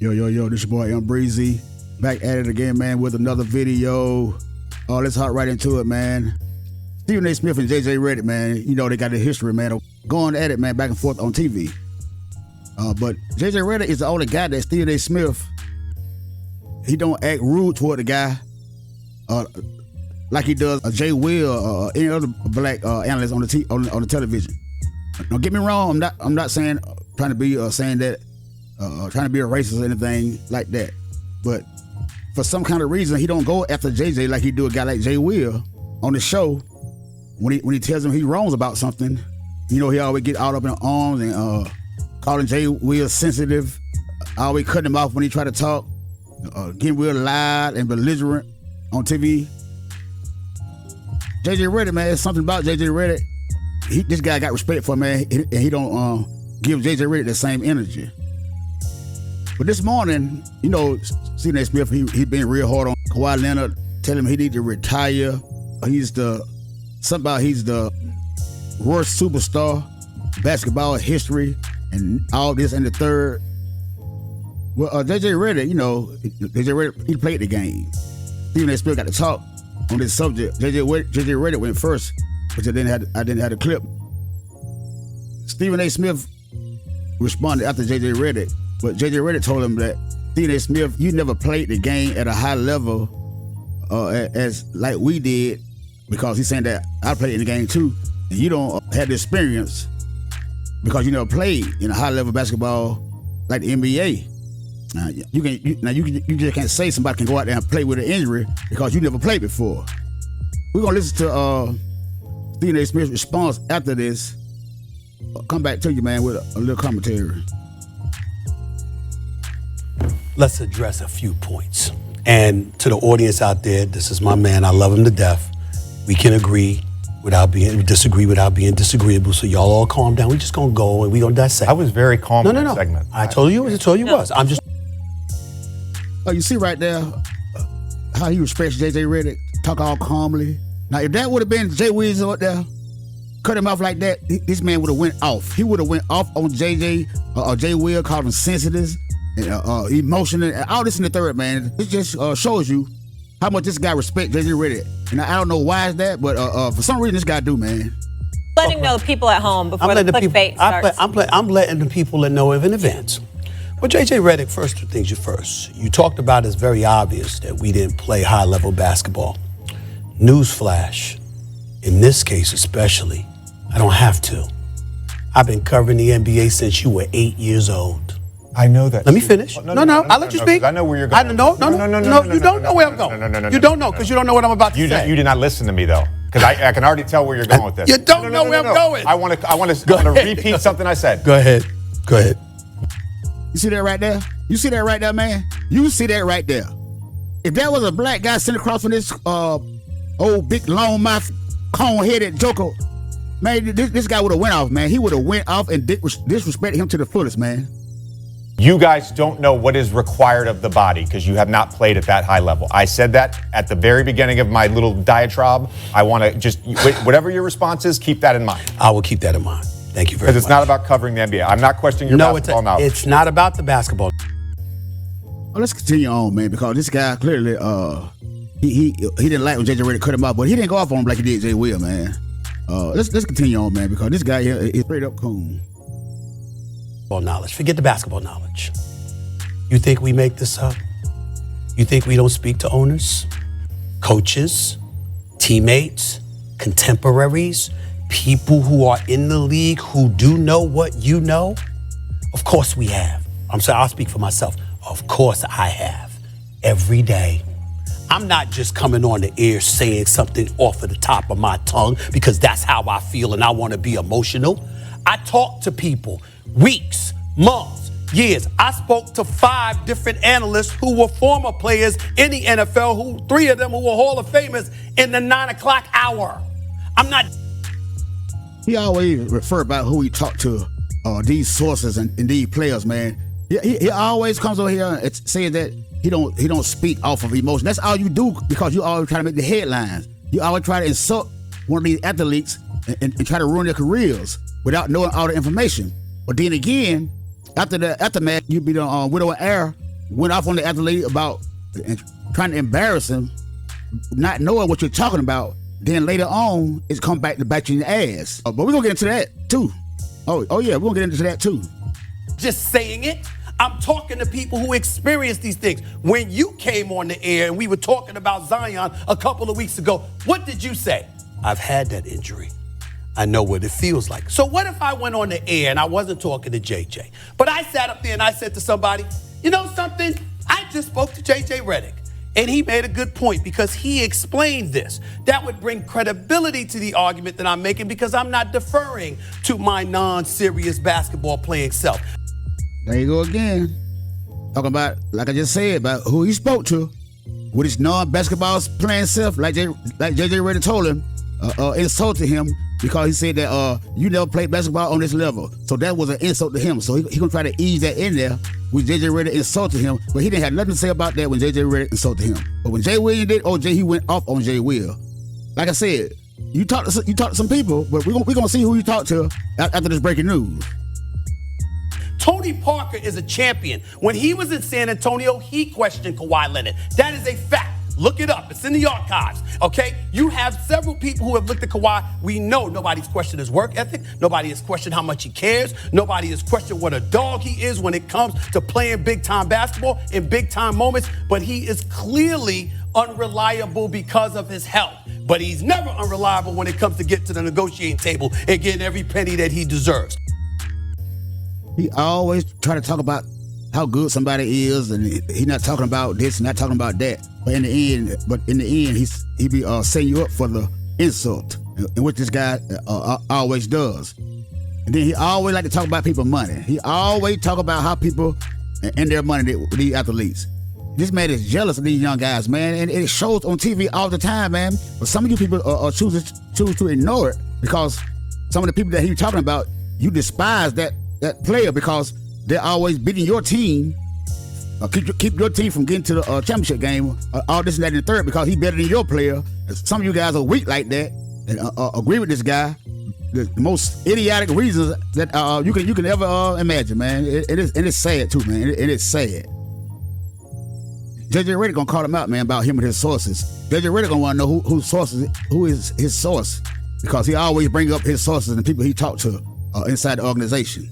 Yo, this your boy M Breezy. Back at it again, man, with another video. Let's hop right into it, man. Stephen A. Smith and JJ Reddick, man, you know they got a history, man, of going at it, man, back and forth on TV. But JJ Reddick is the only guy that Stephen A. Smith, he don't act rude toward the guy like he does Jay Will or any other black analyst on the television. Don't get me wrong, I'm not saying trying to be saying that trying to be a racist or anything like that. But for some kind of reason, he don't go after JJ like he do a guy like Jay Will on the show. When he tells him he wrongs about something, you know, he always get out up in arms and calling Jay Will sensitive, always cutting him off when he try to talk, getting real loud and belligerent on TV. JJ Reddick, man, it's something about JJ Reddick. This guy got respect for him, man, and he don't give JJ Reddick the same energy. But this morning, you know, Stephen A. Smith, he been real hard on Kawhi Leonard, telling him he need to retire. He's the worst superstar, basketball history, and all this and the third. Well, JJ Reddick, you know, JJ Reddick, he played the game. Stephen A. Smith got to talk on this subject. JJ Reddick went first, which I didn't have the clip. Stephen A. Smith responded after JJ Reddick, but JJ Reddick told him that Stephen A. Smith, you never played the game at a high level as like we did, because he's saying that I played in the game too, and you don't have the experience because you never played in a high level basketball like the NBA. Now you just can't say somebody can go out there and play with an injury because you never played before. We're gonna listen to Stephen A. Smith's response after this. I'll come back to you, man, with a little commentary. Let's address a few points. And to the audience out there, this is my man. I love him to death. We can disagree without being disagreeable. So y'all all calm down. We're just gonna go and we're gonna dissect. I was very calm in No. that segment. I told you was. I'm just. Oh, you see right there how he respects JJ Reddick, talk all calmly. Now, if that would have been Jay Williams out there, cut him off like that, this man would have went off. He would have went off on JJ or Jay Will, called him sensitive, and, emotional, and all this in the third, man. It just shows you how much this guy respects JJ Reddick. And I don't know why it's that, but for some reason this guy do, man. Letting know the people at home before the clickbait starts. I'm letting the people that know in advance. Well, JJ Reddick, first things first. You talked about it's very obvious that we didn't play high-level basketball. Newsflash, in this case especially, I don't have to. I've been covering the NBA since you were 8 years old. I know that. Let me finish. No, I'll let you speak. I know where you're going. No, you don't know where I'm going. You don't know, because you don't know what I'm about to say. You did not listen to me, though, because I can already tell where you're going with this. You don't know where I'm going. I want to repeat something I said. Go ahead. You see that right there? You see that right there, man? You see that right there? If that was a black guy sitting across from this old big long mouth, cone-headed joker, man, this guy would have went off, man. He would have went off and disrespected him to the fullest, man. You guys don't know what is required of the body because you have not played at that high level. I said that at the very beginning of my little diatribe. I want to just, whatever your response is, keep that in mind. I will keep that in mind. Thank you very much. Because it's not about covering the NBA. I'm not questioning your basketball knowledge. It's not about the basketball. Well, let's continue on, man, because this guy clearly, he didn't like when JJ Reddick cut him off, but he didn't go off on him like he did Jay Will, man. Let's continue on, man, because this guy here is straight up cool. Knowledge. Forget the basketball knowledge. You think we make this up? You think we don't speak to owners, coaches, teammates, contemporaries, people who are in the league who do know what you know? Of course we have. I'm sorry, I'll speak for myself. Of course I have. Every day. I'm not just coming on the air saying something off of the top of my tongue because that's how I feel and I want to be emotional. I talk to people weeks, months, years. I spoke to 5 different analysts who were former players in the NFL, 3 of them who were Hall of Famers in the 9 o'clock hour. I'm not. He always refer about who he talked to, these sources and these players, man. He always comes over here and says that he don't speak off of emotion. That's all you do because you always try to make the headlines. You always try to insult one of these athletes and try to ruin their careers without knowing all the information. But then again, after the aftermath, you be on Widow and Heir went off on the athlete about trying to embarrass him, not knowing what you're talking about, then later on, it's come back to bite you in the ass. But we're going to get into that, too. Oh yeah, we're going to get into that, too. Just saying it. I'm talking to people who experience these things. When you came on the air and we were talking about Zion a couple of weeks ago, what did you say? I've had that injury. I know what it feels like. So what if I went on the air and I wasn't talking to JJ, but I sat up there and I said to somebody, you know something? I just spoke to JJ Reddick. And he made a good point because he explained this. That would bring credibility to the argument that I'm making because I'm not deferring to my non-serious basketball playing self. There you go again. Talking about, like I just said, about who he spoke to with his non-basketball playing self, like JJ Reddick told him, insulted him because he said that you never played basketball on this level. So that was an insult to him. So he gonna try to ease that in there when JJ Reddick insulted him, but he didn't have nothing to say about that when JJ Reddick insulted him. But when Jay Williams did, he went off on Jay Will. Like I said, you talk to some people, but we're gonna see who you talk to after this breaking news. Tony Parker is a champion. When he was in San Antonio, he questioned Kawhi Leonard. That is a fact. Look it up. It's in the archives, okay? You have several people who have looked at Kawhi. We know nobody's questioned his work ethic. Nobody has questioned how much he cares. Nobody has questioned what a dog he is when it comes to playing big-time basketball in big-time moments. But he is clearly unreliable because of his health. But he's never unreliable when it comes to get to the negotiating table and getting every penny that he deserves. He always try to talk about how good somebody is, and he's not talking about this, not talking about that. But in the end, he be setting you up for the insult, and what this guy always does. And then he always like to talk about people's money. He always talk about how people and their money with these athletes. This man is jealous of these young guys, man, and it shows on TV all the time, man. But some of you people choose to ignore it because some of the people that he's talking about, you despise that player because they're always beating your team. Keep your team from getting to the championship game, all this and that and the third, because he's better than your player. Some of you guys are weak like that and agree with this guy. The most idiotic reasons that you can ever imagine, man. It is sad too, man. It is sad. JJ Reddick gonna call him out, man, about him and his sources. JJ Reddick gonna want to know who is his source, because he always bring up his sources and people he talked to inside the organization.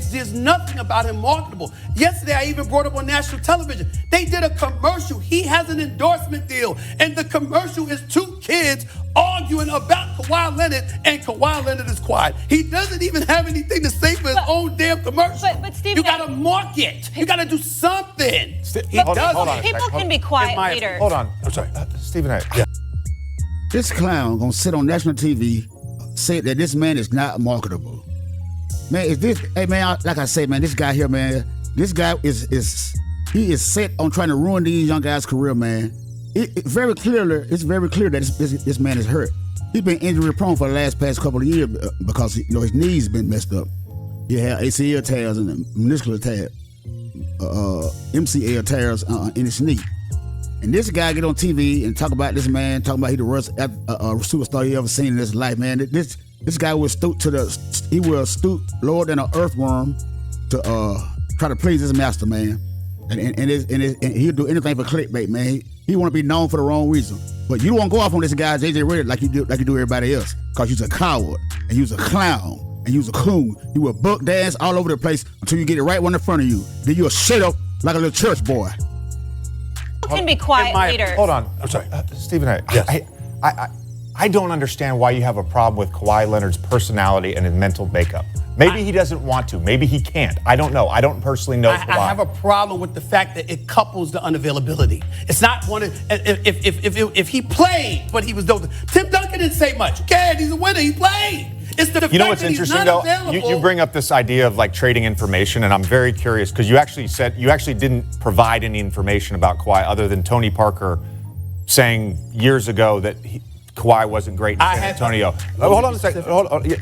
There's nothing about him marketable. Yesterday, I even brought up on national television. They did a commercial. He has an endorsement deal, and the commercial is two kids arguing about Kawhi Leonard, and Kawhi Leonard is quiet. He doesn't even have anything to say for his own damn commercial. But Steve, you got to market. You got to do something. Hold on people can be quiet leaders. Hold on. I'm sorry. Stephen A. Yeah. This clown gonna sit on national TV, say that this man is not marketable. Man, hey man, like I say, man, this guy here, man, this guy is set on trying to ruin these young guys' career, man. It's very clear that this man is hurt. He's been injury prone for the past couple of years because his knees been messed up. He had ACL tears and meniscal tears, MCL tears in his knee. And this guy get on TV and talk about this man, talking about he the worst superstar he ever seen in his life, man. This guy will stoop lower than an earthworm to try to please his master, man. And he'll do anything for clickbait, man. He want to be known for the wrong reason. But you don't want to go off on this guy, JJ Reddick, like you do everybody else, because you're a coward and you're a clown and you're a coon. You will buck dance all over the place until you get it right one in front of you. Then you'll shut up like a little church boy. You can be quiet leaders. Hold on. I'm sorry. Stephen A. Yes. I don't understand why you have a problem with Kawhi Leonard's personality and his mental makeup. Maybe he doesn't want to. Maybe he can't. I don't know. I don't personally know Kawhi. I have a problem with the fact that it couples the unavailability. It's not one of, if he played, but he was dope. Tim Duncan didn't say much. Okay, he's a winner. He played. It's the you know fact what's that he's interesting not though? available. You bring up this idea of like trading information, and I'm very curious because you actually didn't provide any information about Kawhi other than Tony Parker saying years ago that Kawhi wasn't great in San Antonio. Hold on a second.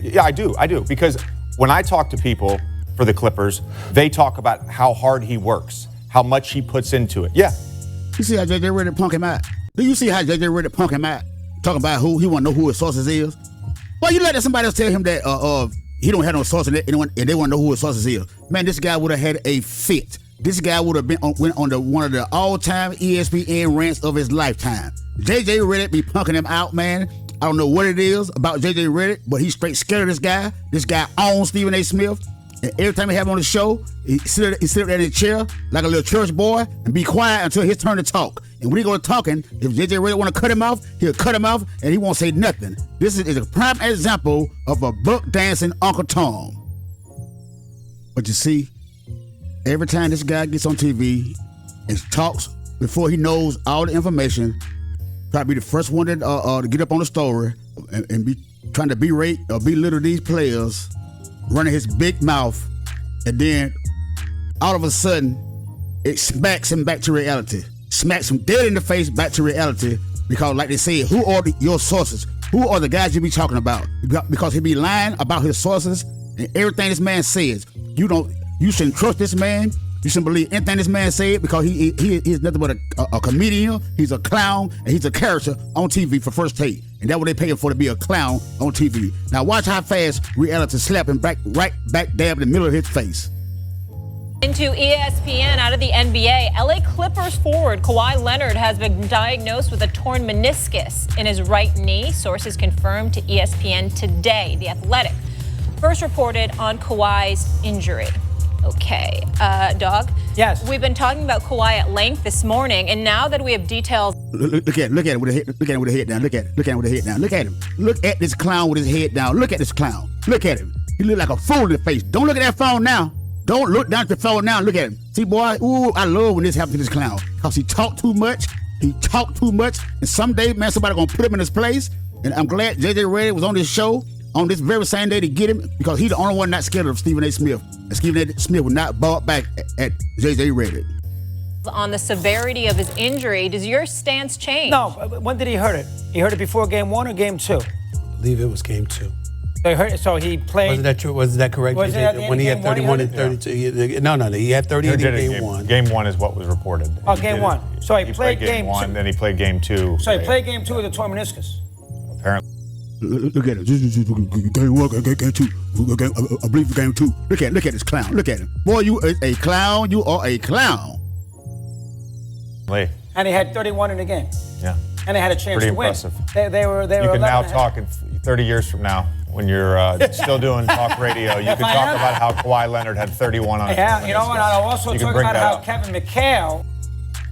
Yeah, I do. Because when I talk to people for the Clippers, they talk about how hard he works, how much he puts into it. Yeah. You see how JJ Reddick punk him out? Do you see how JJ Reddick punk him out? Talking about who he want to know who his sources is? Well, you let somebody else tell him that he don't have no sources and they want to know who his sources is. Man, this guy would have had a fit this guy would have went on one of the all-time ESPN rants of his lifetime. JJ Reddick be punking him out, man. I don't know what it is about JJ Reddick, but he's straight scared of this guy. This guy owns Stephen A. Smith. And every time he have him on the show, he sit up there in his chair like a little church boy and be quiet until his turn to talk. And when he go talking, if JJ Reddick want to cut him off, he'll cut him off and he won't say nothing. This is a prime example of a buck dancing Uncle Tom. But you see, every time this guy gets on TV and talks before he knows all the information, try to be the first one to get up on the story and be trying to berate or belittle these players, running his big mouth, and then all of a sudden it smacks him back to reality. Smacks him dead in the face back to reality because, like they say, who are your sources? Who are the guys you be talking about? Because he be lying about his sources and everything this man says. You shouldn't trust this man. You shouldn't believe anything this man said because he is nothing but a comedian. He's a clown and he's a character on TV for First Take. And that's what they pay him for, to be a clown on TV. Now watch how fast reality slap him right back dab in the middle of his face. Into ESPN, out of the NBA, LA Clippers forward Kawhi Leonard has been diagnosed with a torn meniscus in his right knee. Sources confirmed to ESPN today. The Athletic first reported on Kawhi's injury. Okay, Dog? Yes. We've been talking about Kawhi at length this morning, and now that we have details. Look at him with the head down. Look at him with the head down. Look at him. Look at this clown with his head down. Look at this clown. Look at him. He look like a fool in the face. Don't look at that phone now. Don't look down at the phone now. Look at him. See, boy, ooh, I love when this happens to this clown because he talk too much. And someday, man, somebody gonna put him in his place. And I'm glad JJ Reddick was on this show on this very same day to get him because he's the only one not scared of Stephen A. Smith. And Stephen A. Smith would not ball back at JJ Reddick. On the severity of his injury, does your stance change? No. When did he hurt it? He hurt it before game 1 or game 2? I believe it was game 2. So he hurt it. So he played. Wasn't that true? Was that correct? Was it at the end when he of had game 31 one, and 32. No. He had 30 in game 1. Game 1 is what was reported. Oh, game 1. So he played game 1, then he played game 2. So he played game 2 with a torn meniscus. Apparently. Look at him. Game 1, game 2. I believe game 2. Look at this clown. Look at him. Boy, you are a clown. You are a clown. Lee. And he had 31 in the game. Yeah. And they had a chance Pretty to win. impressive. They were You can 11 now and a half. talk in 30 years from now when you're still doing talk radio. You can I talk am. about how Kawhi Leonard had 31 on it. Yeah, you know what? I'll also You can talk bring about that how up. Kevin McHale.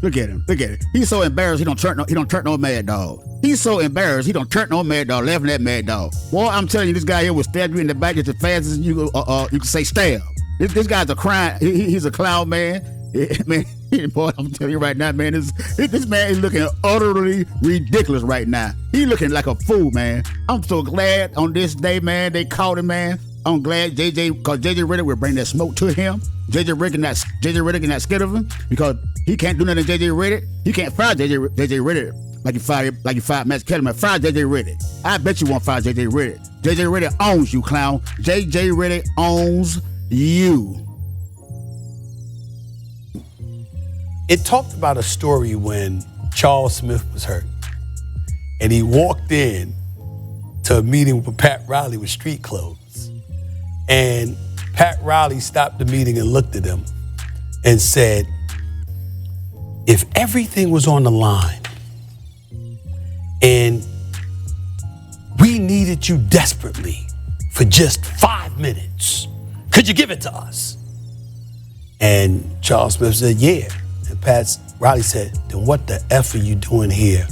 Look at him. He's so embarrassed he don't turn no mad dog. He's so embarrassed he don't turn no mad dog, laughing at mad dog. Boy, I'm telling you, this guy here will stab you in the back just as fast as you can say stab. This guy's a crying. He's a clown, man. Man, boy, I'm telling you right now, man, this man is looking utterly ridiculous right now. He's looking like a fool, man. I'm so glad on this day, man, they caught him, man. I'm glad because JJ Reddick will bring that smoke to him. JJ Reddick not scared of him because he can't do nothing to JJ Reddick. He can't fire JJ Reddick like you fired Max Kellerman. Fire JJ Reddick. I bet you won't fire JJ Reddick. JJ Reddick owns you, clown. JJ Reddick owns you. It talked about a story when Charles Smith was hurt. And he walked in to a meeting with Pat Riley with street clothes. And Pat Riley stopped the meeting and looked at him and said, if everything was on the line and we needed you desperately for just 5 minutes, could you give it to us? And Charles Smith said, yeah. And Pat Riley said, then what the F are you doing here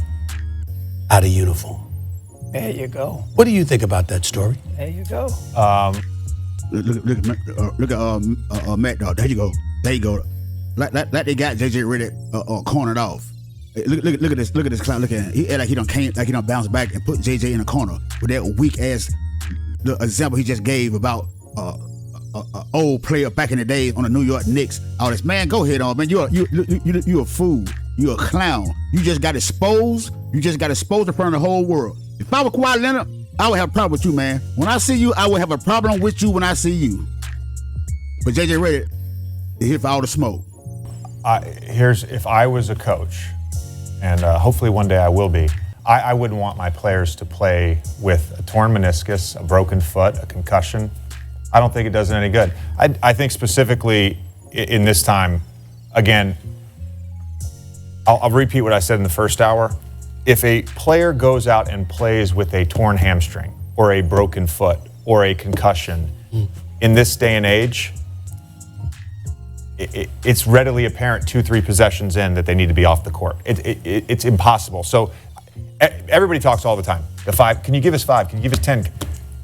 out of uniform? There you go. What do you think about that story? There you go. Look at Matt Dog. There you go. Like they got JJ Reddick cornered off. Look at this clown. Look at him. He act like he don't bounce back and put JJ in a corner with that weak ass the example he just gave about old player back in the day on the New York Knicks. All this, man, go ahead on, man. You a fool. You a clown. You just got exposed. You just got exposed in front of the whole world. If I were Kawhi Leonard, I would have a problem with you, man. When I see you, I would have a problem with you when I see you. But JJ Reddick is here for all the smoke. If I was a coach, and hopefully one day I will be, I wouldn't want my players to play with a torn meniscus, a broken foot, a concussion. I don't think it does it any good. I think specifically in this time, again, I'll repeat what I said in the first hour. If a player goes out and plays with a torn hamstring or a broken foot or a concussion in this day and age, it's readily apparent 2-3 possessions in that they need to be off the court. It's impossible. So everybody talks all the time. The 5, can you give us 5? Can you give us 10?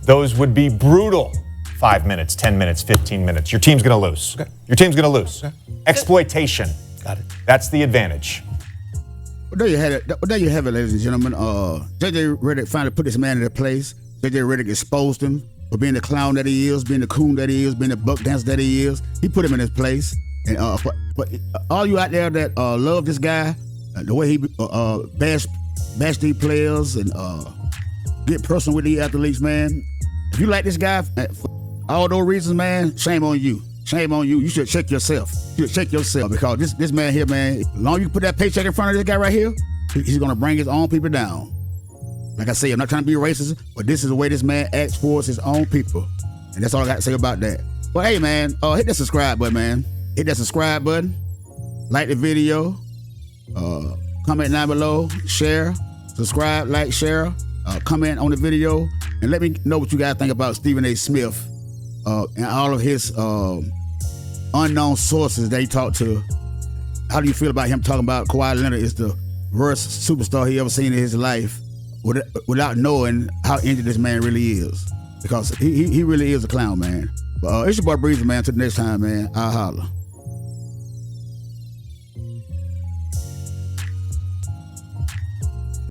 Those would be brutal 5 minutes, 10 minutes, 15 minutes. Your team's going to lose. Okay. Your team's going to lose. Okay. Exploitation. Got it. That's the advantage. Well, there you have it. There you have it, ladies and gentlemen. J.J. Reddick finally put this man into place. J.J. Reddick exposed him for being the clown that he is, being the coon that he is, being the buck dancer that he is. He put him in his place. And for all you out there that love this guy, the way he bash these players and get personal with these athletes, man. If you like this guy for all those reasons, man, shame on you. Shame on you. You should check yourself. You should check yourself because this man here, man, as long as you put that paycheck in front of this guy right here, he's going to bring his own people down. Like I say, I'm not trying to be racist, but this is the way this man acts towards his own people. And that's all I got to say about that. But hey, man, hit that subscribe button, man. Hit that subscribe button. Like the video. Comment down below. Share. Subscribe, like, share. Comment on the video. And let me know what you guys think about Stephen A. Smith and all of his unknown sources that he talked to. How do you feel about him talking about Kawhi Leonard is the worst superstar he ever seen in his life without knowing how injured this man really is? Because he really is a clown, man. But it's your boy Breezy, man. Till the next time, man. I'll holler.